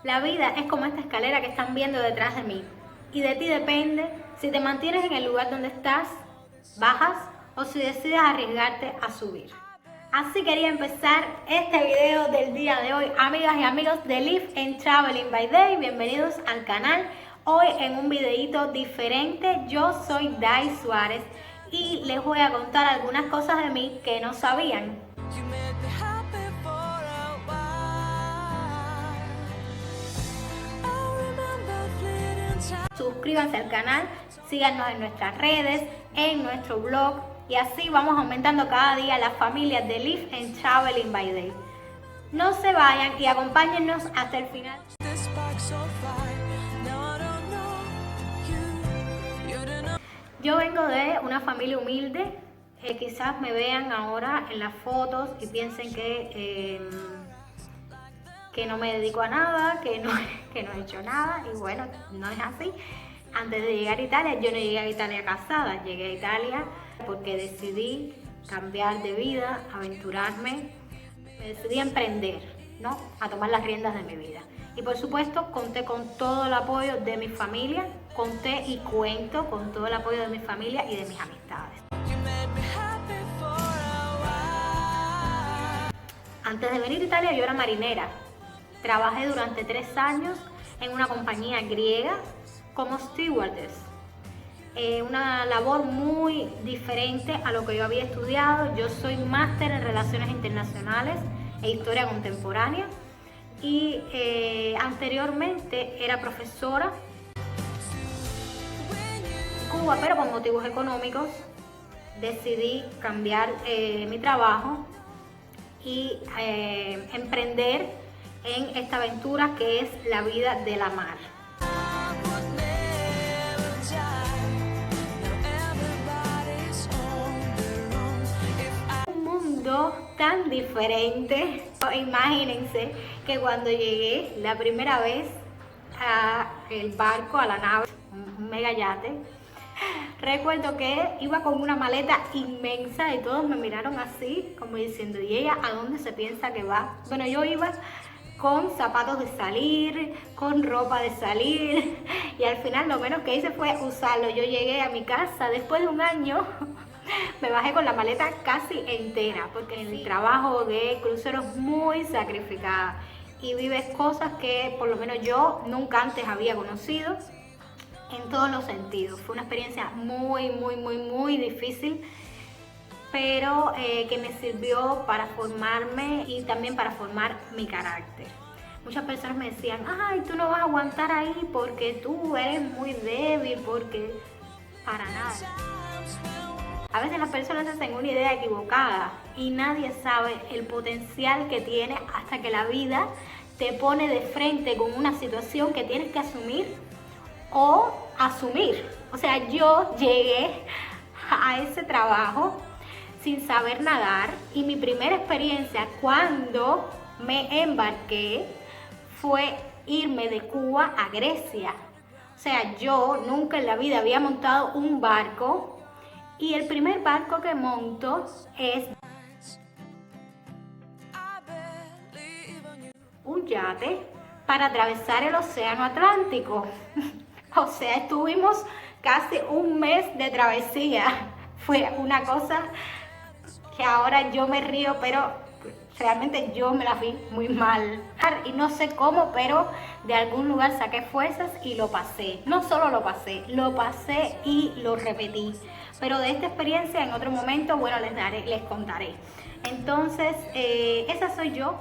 La vida es como esta escalera que están viendo detrás de mí. Y de ti depende si te mantienes en el lugar donde estás, bajas, o si decides arriesgarte a subir. Así quería empezar este video del día de hoy, amigas y amigos de Live and Traveling by Day. Bienvenidos al canal. Hoy en un videito diferente, yo soy Dai Suárez y les voy a contar algunas cosas de mí que no sabían. Suscríbanse al canal, síganos en nuestras redes, en nuestro blog y así vamos aumentando cada día las familias de Live and Traveling by Day. No se vayan y acompáñennos hasta el final. Yo vengo de una familia humilde, quizás me vean ahora en las fotos y piensen que no me dedico a nada, que no he hecho nada, y bueno, no es así. Antes de llegar a Italia, yo no llegué a Italia casada, llegué a Italia porque decidí cambiar de vida, aventurarme, decidí emprender, ¿no? A tomar las riendas de mi vida. Y por supuesto conté con todo el apoyo de mi familia, conté y cuento con todo el apoyo de mi familia y de mis amistades. Antes de venir a Italia yo era marinera. Trabajé durante 3 años en una compañía griega como stewardess. Una labor muy diferente a lo que yo había estudiado. Yo soy máster en Relaciones Internacionales e Historia Contemporánea y anteriormente era profesora en Cuba, pero por motivos económicos decidí cambiar mi trabajo y emprender en esta aventura que es la vida de la mar. Un mundo tan diferente. Imagínense que cuando llegué la primera vez al barco, a la nave, un mega yate, recuerdo que iba con una maleta inmensa y todos me miraron así, como diciendo, ¿y ella a dónde se piensa que va? Bueno, yo iba con zapatos de salir, con ropa de salir y al final lo menos que hice fue usarlo. Yo llegué a mi casa después de un año, me bajé con la maleta casi entera porque en el trabajo de crucero es muy sacrificada y vives cosas que por lo menos yo nunca antes había conocido en todos los sentidos. Fue una experiencia muy difícil, pero que me sirvió para formarme y también para formar mi carácter. Muchas personas me decían, ay, tú no vas a aguantar ahí porque tú eres muy débil, porque para nada. A veces las personas hacen una idea equivocada y nadie sabe el potencial que tiene hasta que la vida te pone de frente con una situación que tienes que asumir o asumir. O sea, yo llegué a ese trabajo sin saber nadar y mi primera experiencia cuando me embarqué fue irme de Cuba a Grecia. O sea, yo nunca en la vida había montado un barco y el primer barco que monto es un yate para atravesar el océano Atlántico. O sea, estuvimos casi un mes de travesía. Fue una cosa que ahora yo me río, pero realmente yo me la vi muy mal. Y no sé cómo, pero de algún lugar saqué fuerzas y lo pasé. No solo lo pasé y lo repetí. Pero de esta experiencia en otro momento, bueno, les contaré. Entonces, esa soy yo.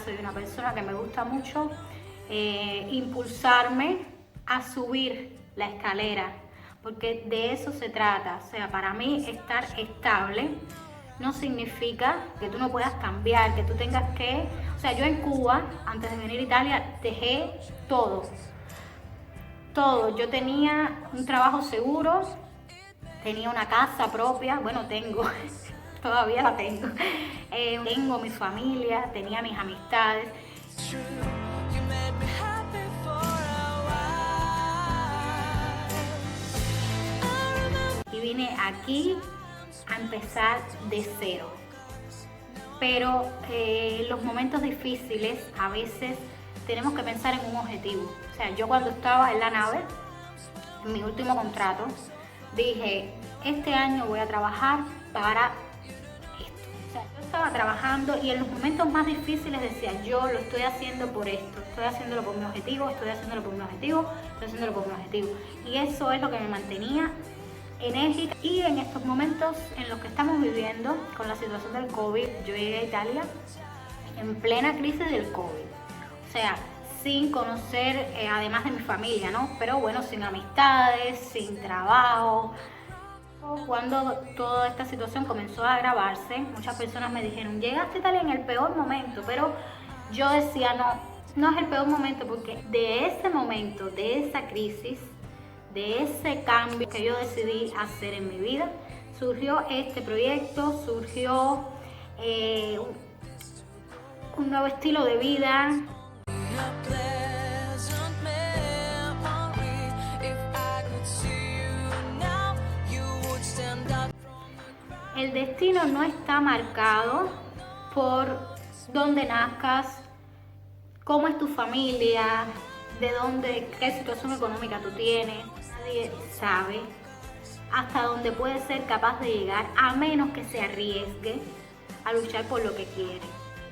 Soy una persona que me gusta mucho impulsarme a subir la escalera, porque de eso se trata. O sea, para mí estar estable no significa que tú no puedas cambiar, que tú tengas que... O sea, yo en Cuba, antes de venir a Italia, dejé todo. Yo tenía un trabajo seguro, tenía una casa propia, bueno, tengo... Todavía la tengo. Tengo mi familia, tenía mis amistades. Y vine aquí a empezar de cero. Pero los momentos difíciles a veces tenemos que pensar en un objetivo. O sea, yo cuando estaba en la nave, en mi último contrato, dije, este año voy a trabajar para esto. O sea, yo estaba trabajando y en los momentos más difíciles decía, yo lo estoy haciendo por esto, estoy haciéndolo por mi objetivo, estoy haciéndolo por mi objetivo, estoy haciéndolo por mi objetivo. Y eso es lo que me mantenía enérgica. Y en estos momentos en los que estamos viviendo con la situación del COVID, yo llegué a Italia en plena crisis del COVID. O sea, sin conocer, además de mi familia, ¿no? Pero bueno, sin amistades, sin trabajo. Cuando toda esta situación comenzó a agravarse, muchas personas me dijeron, llegaste a Italia en el peor momento, pero yo decía, no es el peor momento, porque de ese momento, de esa crisis, de ese cambio que yo decidí hacer en mi vida, surgió este proyecto, surgió un nuevo estilo de vida. El destino no está marcado por dónde nazcas, cómo es tu familia, qué situación económica tú tienes. Nadie sabe hasta dónde puede ser capaz de llegar, a menos que se arriesgue a luchar por lo que quiere.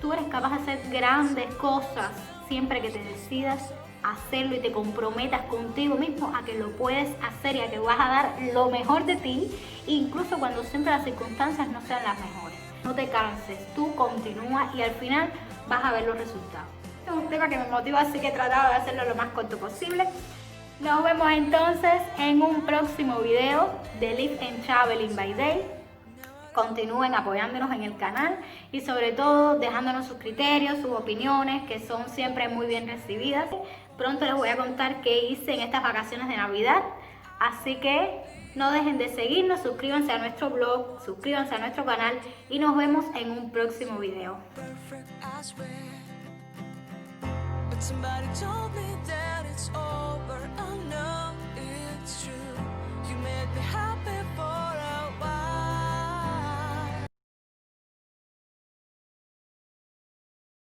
Tú eres capaz de hacer grandes cosas siempre que te decidas hacerlo y te comprometas contigo mismo a que lo puedes hacer y a que vas a dar lo mejor de ti, incluso cuando siempre las circunstancias no sean las mejores. No te canses, tú continúa y al final vas a ver los resultados. Este es un tema que me motiva, así que he tratado de hacerlo lo más corto posible. Nos vemos entonces en un próximo video de Live and Traveling by Day. Continúen apoyándonos en el canal y sobre todo dejándonos sus criterios, sus opiniones, que son siempre muy bien recibidas. Pronto les voy a contar qué hice en estas vacaciones de Navidad, así que no dejen de seguirnos, suscríbanse a nuestro blog, suscríbanse a nuestro canal y nos vemos en un próximo video. Somebody told me that it's all